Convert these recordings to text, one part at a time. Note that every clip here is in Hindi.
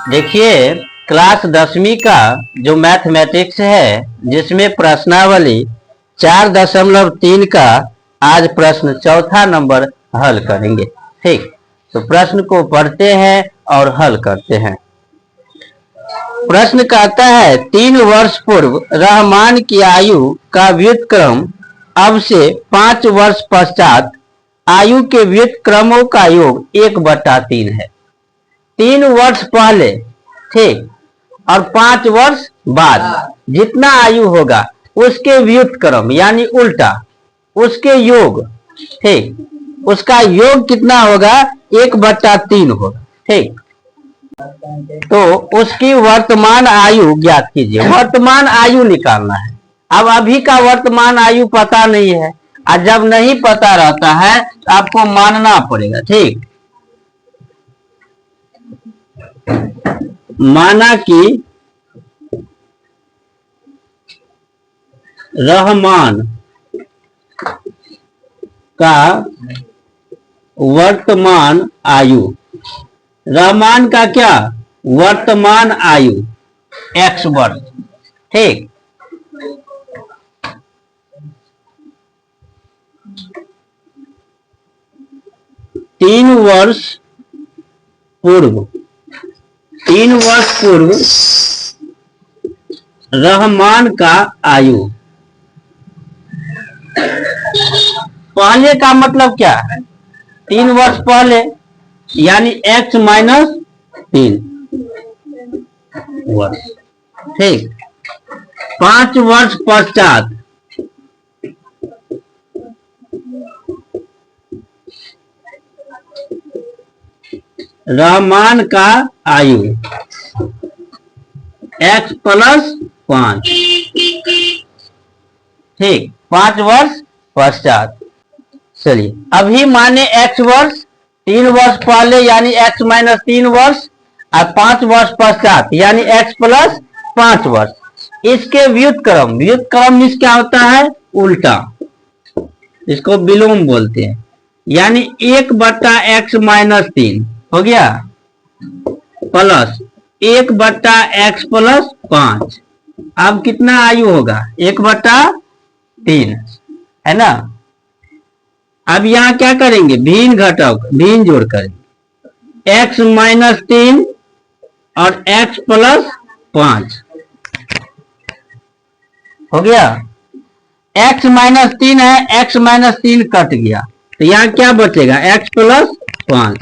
देखिए, क्लास 10वीं का जो मैथमेटिक्स है, जिसमें प्रश्नावली 4.3 का आज प्रश्न चौथा नंबर हल करेंगे। ठीक, तो प्रश्न को पढ़ते हैं और हल करते हैं। प्रश्न कहता है 3 वर्ष पूर्व रहमान की आयु का व्युत्क्रम अब से 5 वर्ष पश्चात आयु के व्युत्क्रमों का योग 1/3 है। 3 वर्ष पहले, ठीक, और 5 वर्ष बाद जितना आयु होगा उसके व्युत्क्रम यानी उल्टा, उसके योग, ठीक, उसका योग कितना होगा? 1/3 होगा। ठीक, तो उसकी वर्तमान आयु ज्ञात कीजिए। वर्तमान आयु निकालना है। अब अभी का वर्तमान आयु पता नहीं है, और जब नहीं पता रहता है तो आपको मानना पड़ेगा। ठीक, माना कि रहमान का वर्तमान आयु, रहमान का क्या? वर्तमान आयु x वर्ष। ठीक, तीन वर्ष पूर्व रहमान का आयु, पहले का मतलब क्या है? 3 वर्ष पहले यानी x - 3 वर्ष। ठीक, 5 वर्ष पश्चात रहमान का आयु x + 5। ठीक, 5 वर्ष पश्चात। चलिए, अभी माने x वर्ष, 3 वर्ष पहले यानी x - 3 वर्ष, और 5 वर्ष पश्चात यानी x + 5 वर्ष। इसके व्युत्क्रम, व्युत्क्रम मीन्स क्या होता है? उल्टा, इसको विलोम बोलते हैं। यानी 1/x - 3 हो गया, प्लस 1/x + 5। अब कितना आयु होगा? 1/3, है ना। अब यहां क्या करेंगे? भिन्न घटाव, भिन्न जोड़ करेंगे। x - 3 और x + 5 हो गया। x - 3 है, x - 3 कट गया, तो यहाँ क्या बचेगा? x + 5।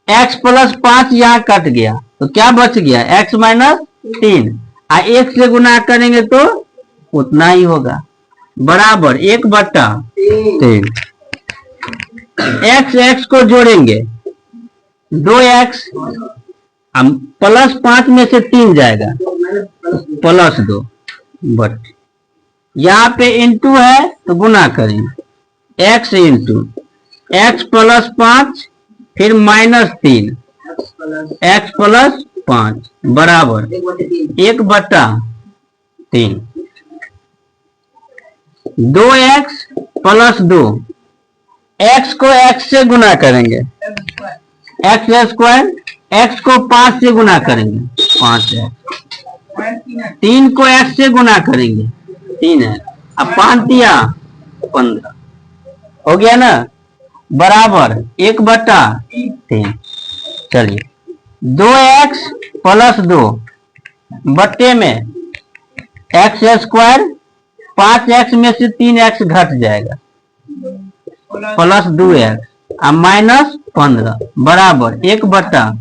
x + 5 यहाँ कट गया, तो क्या बच गया? x - 3। 1 से गुना करेंगे तो उतना ही होगा, बराबर 1/3। x को जोड़ेंगे, 2x, +5 में से 3 जाएगा, +2 बट यहाँ पे इंटू है तो गुना करेंगे। x इंटू x + 5 फिर -3 x + 5 बराबर 1/3। 2x + 2, x को x से गुना करेंगे, x²। x को 5 से गुना करेंगे, 5x। 3 को x से गुना करेंगे, 3x। अब 5×3 हो गया ना, बराबर 1/3। चलिए, 2x + 2 बट्टे में x², 5x में से 3x घट जाएगा, +2x -15 बराबर 1/3।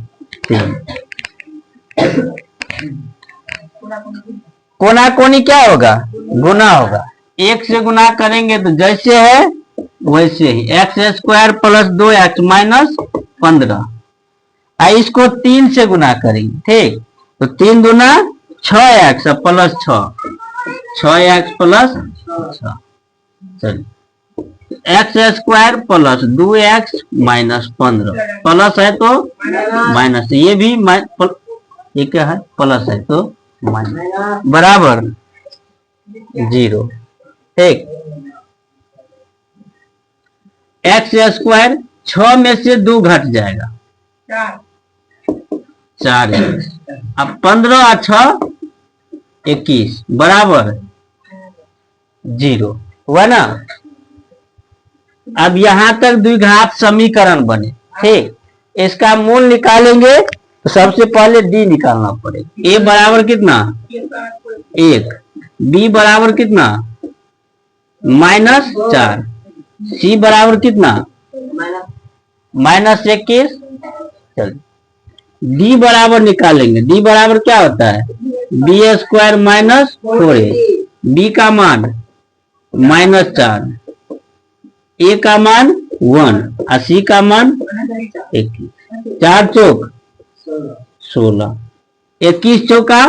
कोना कोनी क्या होगा? गुना होगा। 1 से गुना करेंगे तो जैसे है वैसे ही, x² + 2x -15। इसको 3 से गुना करेंगे, ठीक, तो 3 दूना 6x +6, 6x + 6। चलिए, x² + 2x -15, प्लस है तो माइनस, ये भी ये क्या है? प्लस है तो माइनस, बराबर 0। ठीक, x² 6 में से 2 घट जाएगा, 4x। अब 15 और 6 21 बराबर 0 हुआ ना। अब यहां तक द्विघात समीकरण बने, ठीक। इसका मूल निकालेंगे तो सबसे पहले डी निकालना पड़ेगा। ए बराबर कितना 1, बी बराबर कितना -4, सी बराबर कितना -21। चल डी बराबर निकालेंगे। डी बराबर क्या होता है b² - 4a। बी का मान -4, ए का मान 1 और सी का मान 21। 4 चौक 16, 21 चौका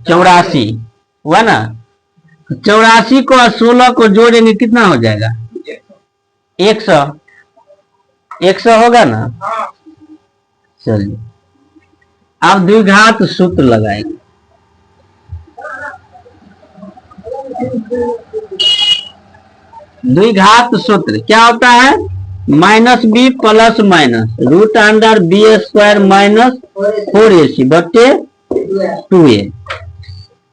84 हुआ ना। 84 को और 16 को जोड़ेंगे कितना हो जाएगा 100। 100 होगा ना। चलिए अब द्विघात सूत्र लगाएंगे। द्विघात सूत्र क्या होता है -b plus minus √b² - 4ac बटे 2a।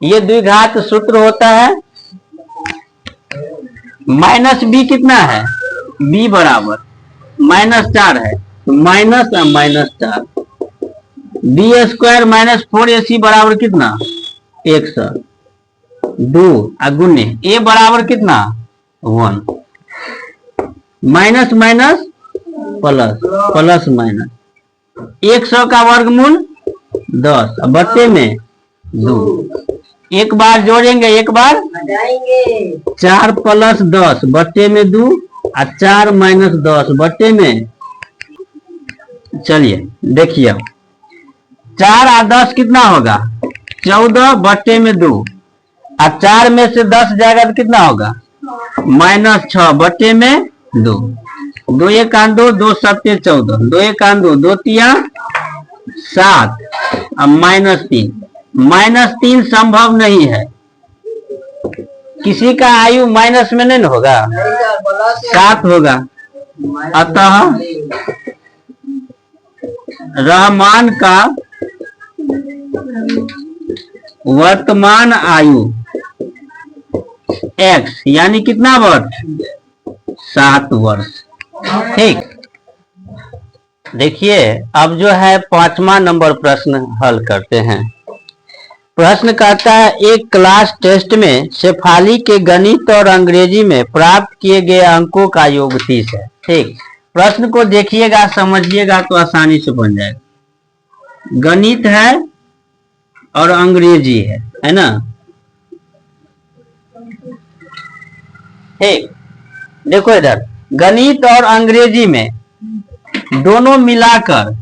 ये द्विघात सूत्र होता है। -b कितना है b बराबर -4 है तो माइनस और -4। b² - 4ac बराबर कितना 100 2 गुने a बराबर कितना 1। Minus minus plus plus minus 100 का वर्गमूल 10 बट्टे में 2। एक बार जोड़ेंगे एक बार 4 + 10 बट्टे में 2 और 4 - 10 बट्टे में। चलिए देखिए 4 और 10 कितना होगा 14 बट्टे में 2 और 4 में से 10 जाएगा तो कितना होगा -6 बट्टे में 2। 2 1 2 2 7 14 2 1 2 2 3 7 और -3 संभव नहीं है। किसी का आयु माइनस में नहीं होगा 7 होगा। अतः रहमान का वर्तमान आयु x यानी कितना वर्ष 7 वर्ष। ठीक। देखिए अब जो है 5वां नंबर प्रश्न हल करते हैं। प्रश्न कहता है एक क्लास टेस्ट में शेफाली के गणित और अंग्रेजी में प्राप्त किए गए अंकों का योग 30 है। ठीक। प्रश्न को देखिएगा समझिएगा तो आसानी से बन जाएगा। गणित है और अंग्रेजी है ना। ठीक। देखो इधर गणित और अंग्रेजी में दोनों मिलाकर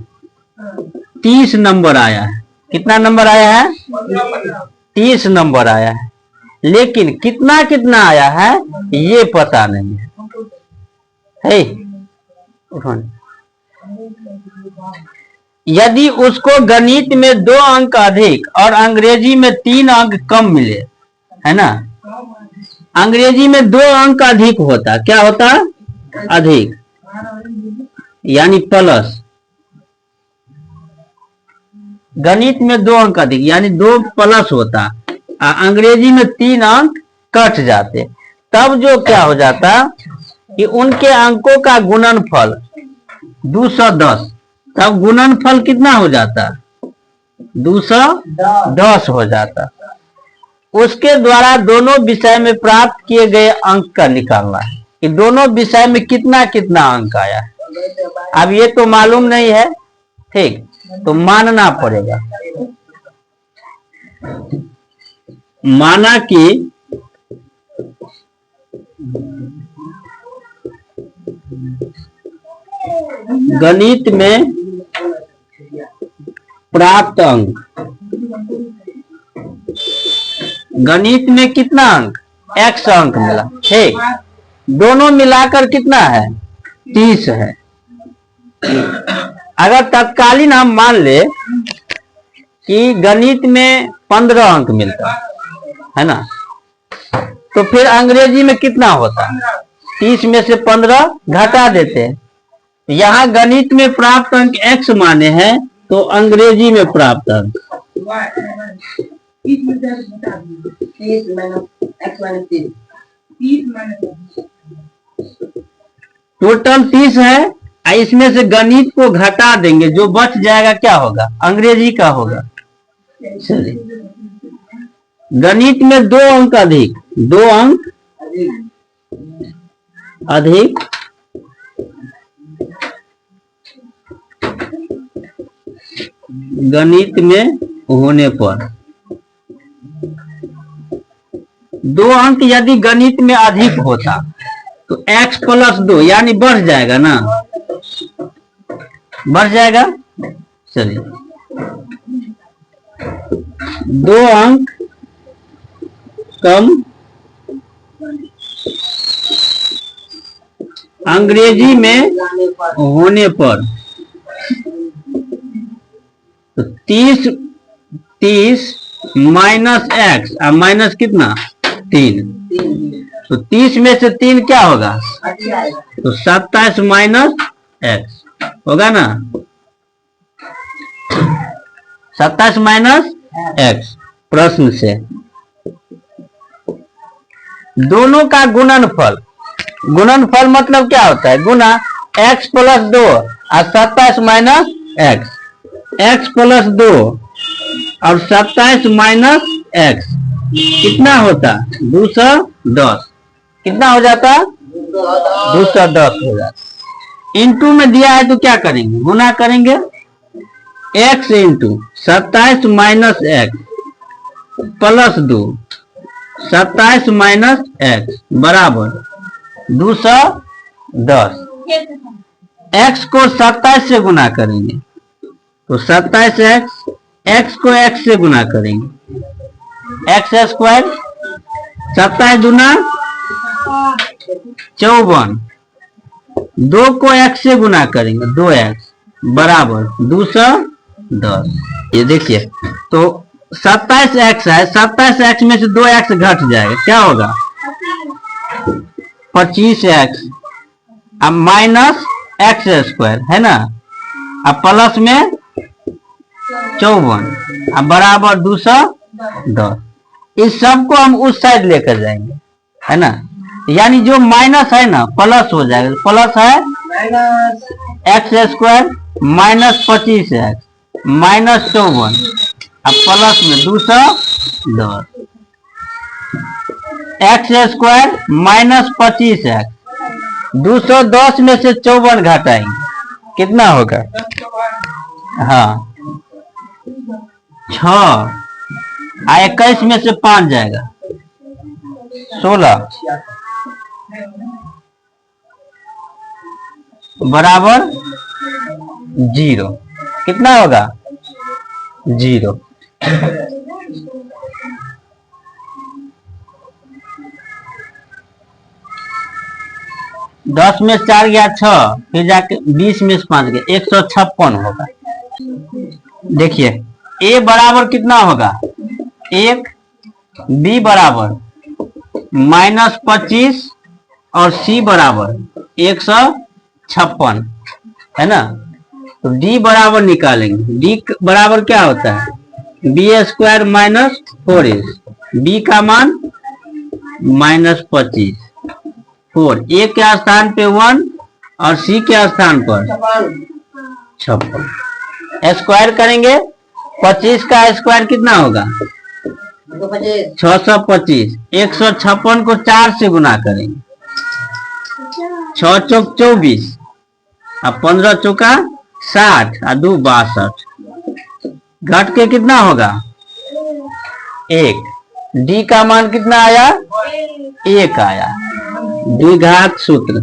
30 नंबर आया है। कितना नंबर आया है 30 नंबर आया है। लेकिन कितना कितना आया है ये पता नहीं है। यदि उसको गणित में 2 अंक अधिक और अंग्रेजी में 3 अंक कम मिले, है ना। अंग्रेजी में 2 अंक अधिक होता, क्या होता अधिक यानी प्लस। गणित में 2 अंक अधिक यानी 2 प्लस होता, अंग्रेजी में 3 अंक कट जाते। तब जो क्या हो जाता कि उनके अंकों का गुणनफल 210। तब गुणनफल कितना हो जाता 210 हो जाता। उसके द्वारा दोनों विषय में प्राप्त किए गए अंक का निकालना है कि दोनों विषय में कितना कितना अंक आया है। अब ये तो मालूम नहीं है। ठीक। तो मानना पड़ेगा। माना कि गणित में प्राप्त अंक, गणित में कितना अंक x अंक मिला। ठीक। दोनों मिलाकर कितना है 30 है। अगर तत्कालीन हम मान ले कि गणित में 15 अंक मिलता है ना, तो फिर अंग्रेजी में कितना होता 30 में से 15 घटा देते यहाँ गणित में प्राप्त अंक x माने हैं, तो अंग्रेजी में प्राप्त अंक टोटल 30 है। इसमें से गणित को घटा देंगे, जो बच जाएगा क्या होगा? अंग्रेजी का होगा। चलिए, गणित में 2 अंक अधिक, 2 अंक अधिक गणित में होने पर 2 अंक यदि गणित में अधिक होता तो x प्लस 2 यानी बढ़ जाएगा ना, बढ़ जाएगा। चलिए, 2 अंक कम अंग्रेजी में होने पर तो 30 माइनस एक्स, माइनस कितना? 3। तो 30 में से 3 क्या होगा? तो 27 माइनस एक्स होगा ना, 27 माइनस एक्स। प्रश्न से दोनों का गुणनफल, गुणनफल मतलब क्या होता है? गुना x प्लस 2 और 27 माइनस एक्स, x प्लस 2 और 27 माइनस एक्स कितना होता? 210। कितना हो जाता? 210 हो जाता। इंटू में दिया है तो क्या करेंगे? गुना करेंगे। x into 27 minus x plus 2, 27 minus x बराबर 210। x को 27 से गुना करेंगे तो 27x, x को x से गुना करेंगे, x स्क्वायर, 27 दूना 54, 2 को x से गुना करेंगे, 2x बराबर 210। ये देखिए, तो 27x है, 27x में से 2x घट जाएगा, क्या होगा? 25x, अब माइनस एक्स स्क्वायर है ना, अब प्लस में 54, अब बराबर 210। इस सब को हम उस साइड लेकर जाएंगे, है ना, यानी जो माइनस है ना प्लस हो जाएगा। प्लस है x square minus 25x minus 54, अब प्लस में 210, एक्स स्क्वायर माइनस 25x, 210 में से 54 घटाएंगे, कितना होगा? हाँ 6, 21 में से 5 जाएगा, 16 बराबर 0। कितना होगा? 0। दस में से 4 गया 6, फिर जाके 20 में से 5 गया, 156 होगा। देखिए, a बराबर कितना होगा? 1, b बराबर -25 और c बराबर 156 है ना। तो d बराबर निकालेंगे, d बराबर क्या होता है? b square minus 4ac, b का मान -25, 4, a के स्थान पे 1 और c के स्थान पर 56। स्क्वायर करेंगे, 25 का स्क्वायर कितना होगा? 625। 156 को 4 से गुना करेंगे, 6 चौक 24, अब 15 चौका 60 और 2 62, घट के कितना होगा? 1। डी का मान कितना आया? 1 आया। द्विघात सूत्र,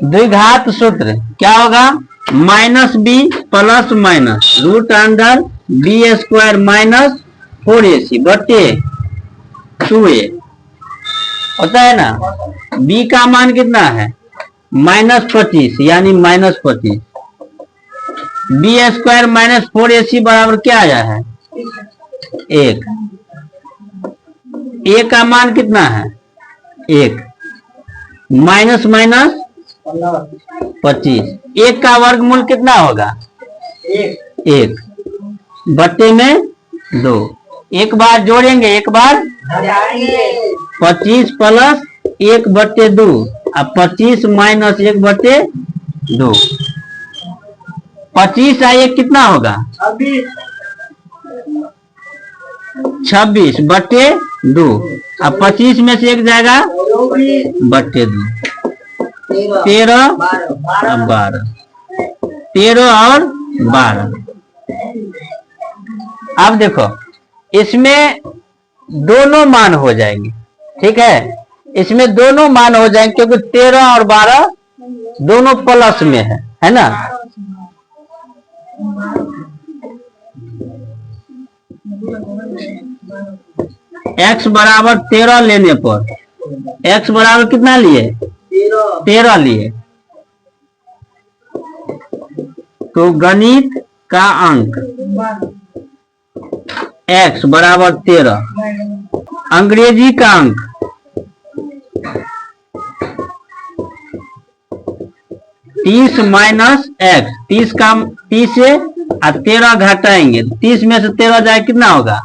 द्विघात सूत्र क्या होगा? -b plus minus root under B square minus 4ac बटे 2a होता है ना। b का मान कितना है? -25 यानी -25, बी स्क्वायर माइनस 4ac बराबर क्या आया है? 1। ए का मान कितना है 1, माइनस माइनस 25, 1 का वर्गमूल कितना होगा 1 बट्टे में 2, एक बार जोड़ेंगे, एक बार 25 प्लस 1 बट्टे 2, अब 25 माइनस 1 बट्टे 2, 25 आ 1 कितना होगा 26 बट्टे 2, अब 25 में से 1 जाएगा बट्टे 2, 13 अब 12, 13 और 12। अब देखो इसमें दोनों मान हो जाएंगे, ठीक है, इसमें दोनों मान हो जाएंगे क्योंकि 13 और 12 दोनों प्लस में है ना। x बराबर 13 लेने पर x बराबर कितना लिए 13 लिए, तो गणित का अंक x बराबर 13, अंग्रेजी का अंक 30 माइनस x, 30 से 13 घटाएंगे, 30 में से 13 जाए कितना होगा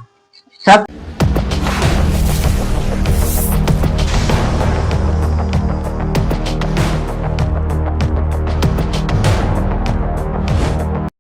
7।